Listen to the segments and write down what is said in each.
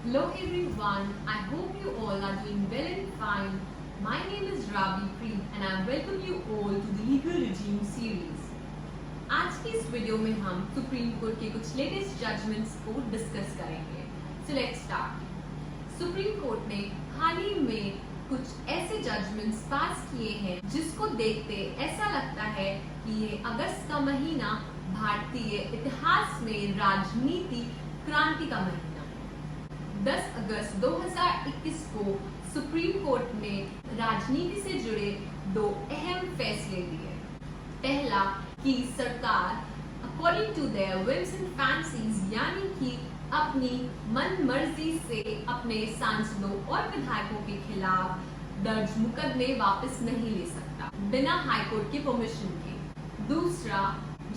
Hello everyone, I hope you all are doing well and fine. My name is Ravi Preet and I welcome you all to the Legal Regime series. आज की इस video में हम supreme court के कुछ latest judgements को discuss करेंगे. So let's start. Supreme court ने हाल ही में कुछ ऐसे जजमेंट्स पास किए हैं जिसको देखते ऐसा लगता है कि ये अगस्त का महीना भारतीय इतिहास में राजनीति क्रांति का महीना. 10 अगस्त 2021 को सुप्रीम कोर्ट ने राजनीति से जुड़े दो अहम फैसले लिए. पहला कि सरकार according to their wills and fancies यानी कि अपनी मन मर्जी से अपने सांसदों और विधायकों के खिलाफ दर्ज मुकदमे वापस नहीं ले सकता बिना हाईकोर्ट के परमिशन के. दूसरा,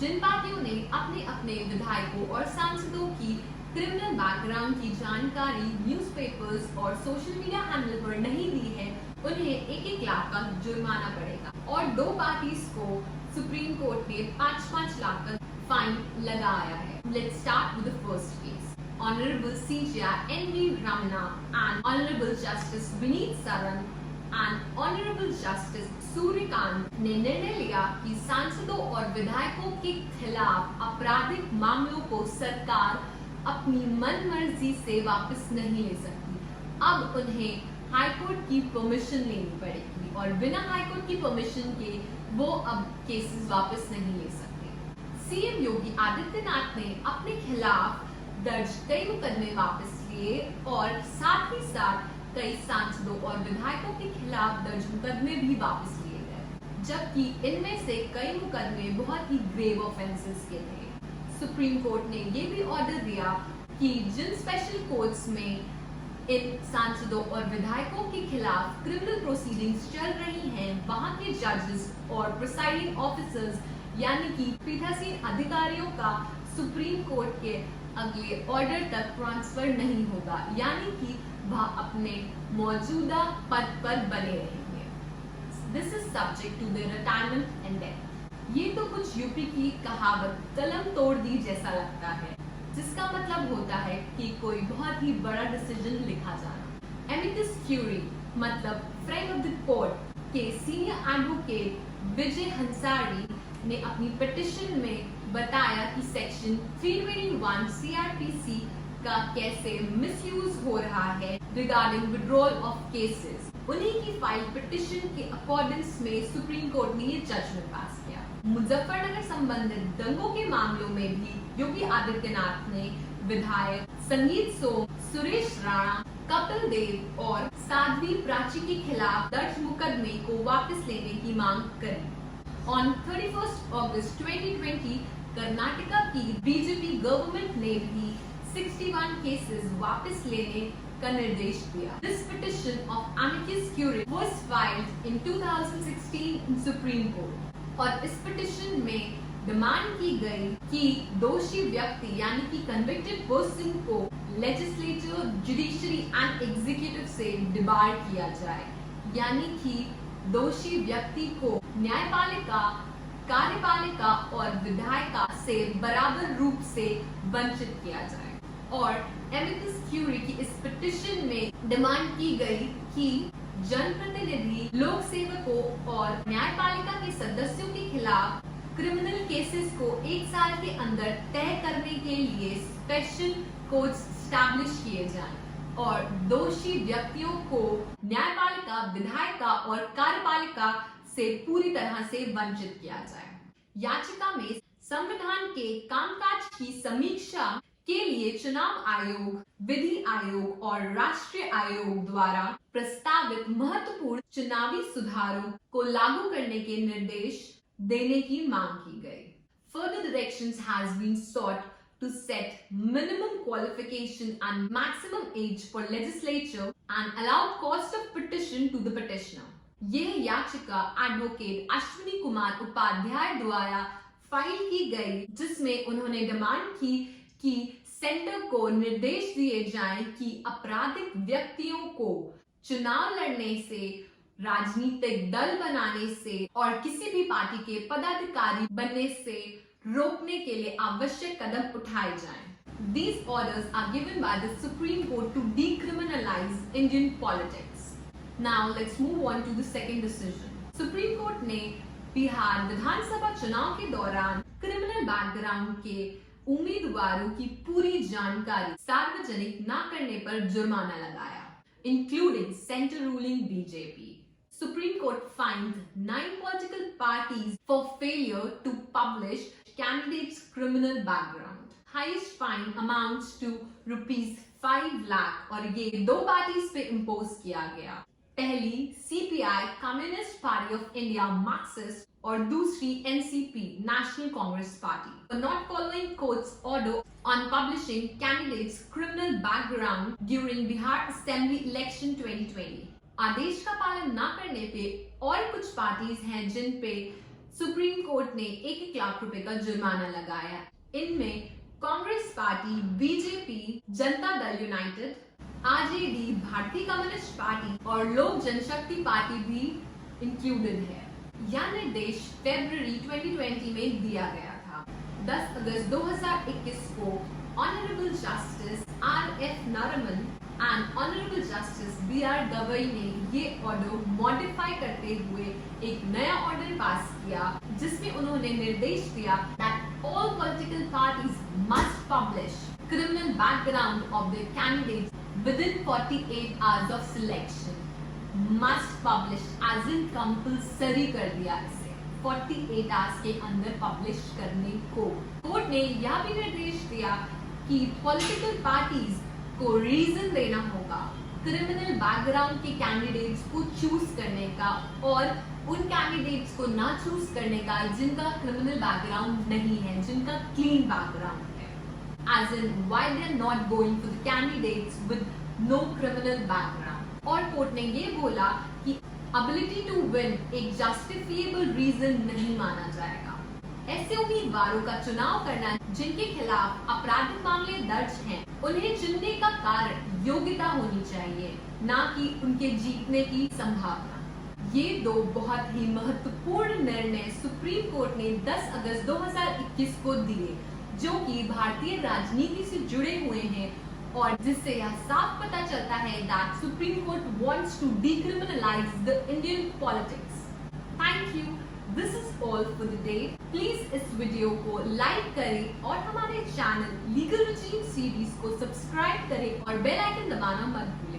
जिन पार्टियों ने अपने अपने विधायकों और सांसदों की क्रिमिनल बैकग्राउंड की जानकारी न्यूज़पेपर्स और सोशल मीडिया हैंडल पर नहीं दी है उन्हें 1-1 लाख का जुर्माना पड़ेगा और दो पार्टीज को सुप्रीम कोर्ट ने 5-5 लाख का फाइन लगाया है. Let's start with the first case. Honorable CJI N.V. Ramana and Honorable Justice Vineet Saran and Honorable Justice Suryakant ने निर्णय लिया कि सांसदों और विधायकों के खिलाफ आपराधिक मामलों को सरकार अपनी मन मर्जी से वापस नहीं ले सकती. अब उन्हें हाईकोर्ट की परमिशन लेनी पड़ेगी और बिना हाईकोर्ट की परमिशन के वो अब केसेस वापस नहीं ले सकते. सीएम योगी आदित्यनाथ ने अपने खिलाफ दर्ज कई मुकदमे वापस लिए और साथ ही साथ कई सांसदों और विधायकों के खिलाफ दर्ज मुकदमे भी वापस लिए गए, जबकि इनमें से कई मुकदमे बहुत ही ग्रेव ऑफेंसेस के थे. सुप्रीम कोर्ट ने ये भी ऑर्डर दिया कि जिन स्पेशल कोर्ट्स में इन सांसदों और विधायकों के खिलाफ क्रिमिनल प्रोसीडिंग्स चल रही हैं, वहां के जजेस और प्रिसाइडिंग ऑफिसर्स यानी कि पीठासीन अधिकारियों का सुप्रीम कोर्ट के अगले ऑर्डर तक ट्रांसफर नहीं होगा, यानी कि वह अपने मौजूदा पद पर बने रहेंगे. This is subject to their retirement and death. ये तो कुछ यूपी की कहावत कलम तोड़ दी जैसा लगता है, जिसका मतलब होता है कि कोई बहुत ही बड़ा डिसीजन लिखा जाना. एमिकस क्यूरी मतलब फ्रेंड ऑफ द कोर्ट के सीनियर एडवोकेट विजय हंसारी ने अपनी पिटिशन में बताया कि सेक्शन 321 सीआरपीसी का कैसे मिसयूज हो रहा है रिगार्डिंग विड्रॉल ऑफ केसेस. उन्हीं की फाइल पिटिशन के अकॉर्डेंस में सुप्रीम कोर्ट ने ये जजमेंट पास किया. मुजफ्फरनगर संबंधित दंगों के मामलों में भी योगी आदित्यनाथ ने विधायक संगीत सोम, सुरेश राणा, कपिल देव और साध्वी प्राची के खिलाफ दर्ज मुकदमे को वापस लेने की मांग करी. On 31st August 2020, कर्नाटका की बीजेपी गवर्नमेंट ने भी 61 केसेस वापस लेने का निर्देश दिया. This petition of amicus curiae was filed in 2016 in Supreme Court. और इस पिटिशन में डिमांड की गई कि दोषी व्यक्ति यानी कि कन्विक्टेड पर्सन को लेजिस्लेचर, जुडिशरी एंड एग्जीक्यूटिव से डिबार किया जाए, यानी कि दोषी व्यक्ति को न्यायपालिका, कार्यपालिका और विधायिका से बराबर रूप से वंचित किया जाए. और एमिकस क्यूरी की इस पिटिशन में डिमांड की गई कि जनप्रतिनिधि, लोक सेवकों और न्यायपालिका के सदस्यों के खिलाफ क्रिमिनल केसेस को 1 साल के अंदर तय करने के लिए स्पेशल कोर्ट्स स्टैब्लिश किए जाएं और दोषी व्यक्तियों को न्यायपालिका, विधायिका और कार्यपालिका से पूरी तरह से वंचित किया जाए. याचिका में संविधान के कामकाज की समीक्षा के लिए चुनाव आयोग, विधि आयोग और राष्ट्रीय आयोग द्वारा प्रस्तावित महत्वपूर्ण चुनावी सुधारों को लागू करने के निर्देश देने की मांग की गई. Further directions has been sought to set minimum qualification and maximum age for legislature and allowed cost of petition to the petitioner. यह याचिका एडवोकेट अश्विनी कुमार उपाध्याय द्वारा फाइल की गई, जिसमें उन्होंने डिमांड की कि सेंटर को निर्देश दिए जाएं कि आपराधिक व्यक्तियों को चुनाव लड़ने से, राजनीतिक दल बनाने से और किसी भी पार्टी के पदाधिकारी बनने से रोकने के लिए आवश्यक कदम उठाए जाएं. These orders are given by the Supreme Court to decriminalize Indian politics. Now let's move on to the second decision. Supreme Court ने बिहार विधानसभा चुनाव के दौरान क्रिमिनल बैकग्राउंड के उम्मीदवारों की पूरी जानकारी सार्वजनिक न करने पर जुर्माना लगाया, including center ruling BJP. Supreme Court fined 9 political parties for failure to publish candidates' criminal background. Highest fine amounts to ₹5 lakh और ये 2 पार्टीज पे इम्पोज किया गया। पहली CPI communist party of India Marxist और दूसरी NCP national Congress party for not following court's order on publishing candidates' criminal background during Bihar Assembly Election 2020. आदेश का पालन न करने पे और कुछ पार्टीज हैं जिन पे सुप्रीम कोर्ट ने 1 लाख रुपए का जुर्माना लगाया। इनमें Congress party, BJP, Janata Dal United, RJD, भारतीय कम्युनिस्ट पार्टी और लोक जनशक्ति पार्टी भी इंक्लूडेड है। यह निर्देश फरवरी 2020 में दिया गया था। 10 अगस्त 2021 को honourable justice RF Nariman and honourable justice BR Gavai ने ये ऑर्डर मॉडिफाई करते हुए एक नया ऑर्डर पास किया, जिसमें उन्होंने निर्देश दिया that all political parties must publish criminal background of their candidates within 48 hours of selection. Must publish as in compulsory कर दिया इसे 48 hours के अंदर पब्लिश करने को। कोर्ट ने यह भी निर्देश दिया कि पॉलिटिकल पार्टीज को रीजन देना होगा क्रिमिनल बैकग्राउंड के कैंडिडेट्स को चूज करने का और उन कैंडिडेट्स को ना चूज करने का जिनका क्रिमिनल बैकग्राउंड नहीं है, जिनका क्लीन बैकग्राउंड है। As in why they are not going for the candidates with no criminal background. और कोर्ट ने ये बोला कि ability to win एक justifiable reason नहीं माना जाएगा। ऐसे उम्मीदवारों का चुनाव करना जिनके खिलाफ आपराधिक मामले दर्ज हैं, उन्हें चुनने का कारण योग्यता होनी चाहिए, ना कि उनके जीतने की संभावना। ये 2 बहुत ही महत्वपूर्ण निर्णय सुप्रीम कोर्ट ने 10 अगस्त 2021 को दिए, जो कि भारतीय राजनीति से जुड़े हुए हैं और जिससे यह साफ पता चलता है that Supreme Court wants to decriminalize the Indian politics. Thank you. This is all for the day. Please इस वीडियो को लाइक करें और हमारे चैनल लीगल रजीम सीरीज को सब्सक्राइब करें और बेल आइकन दबाना मत भूलें।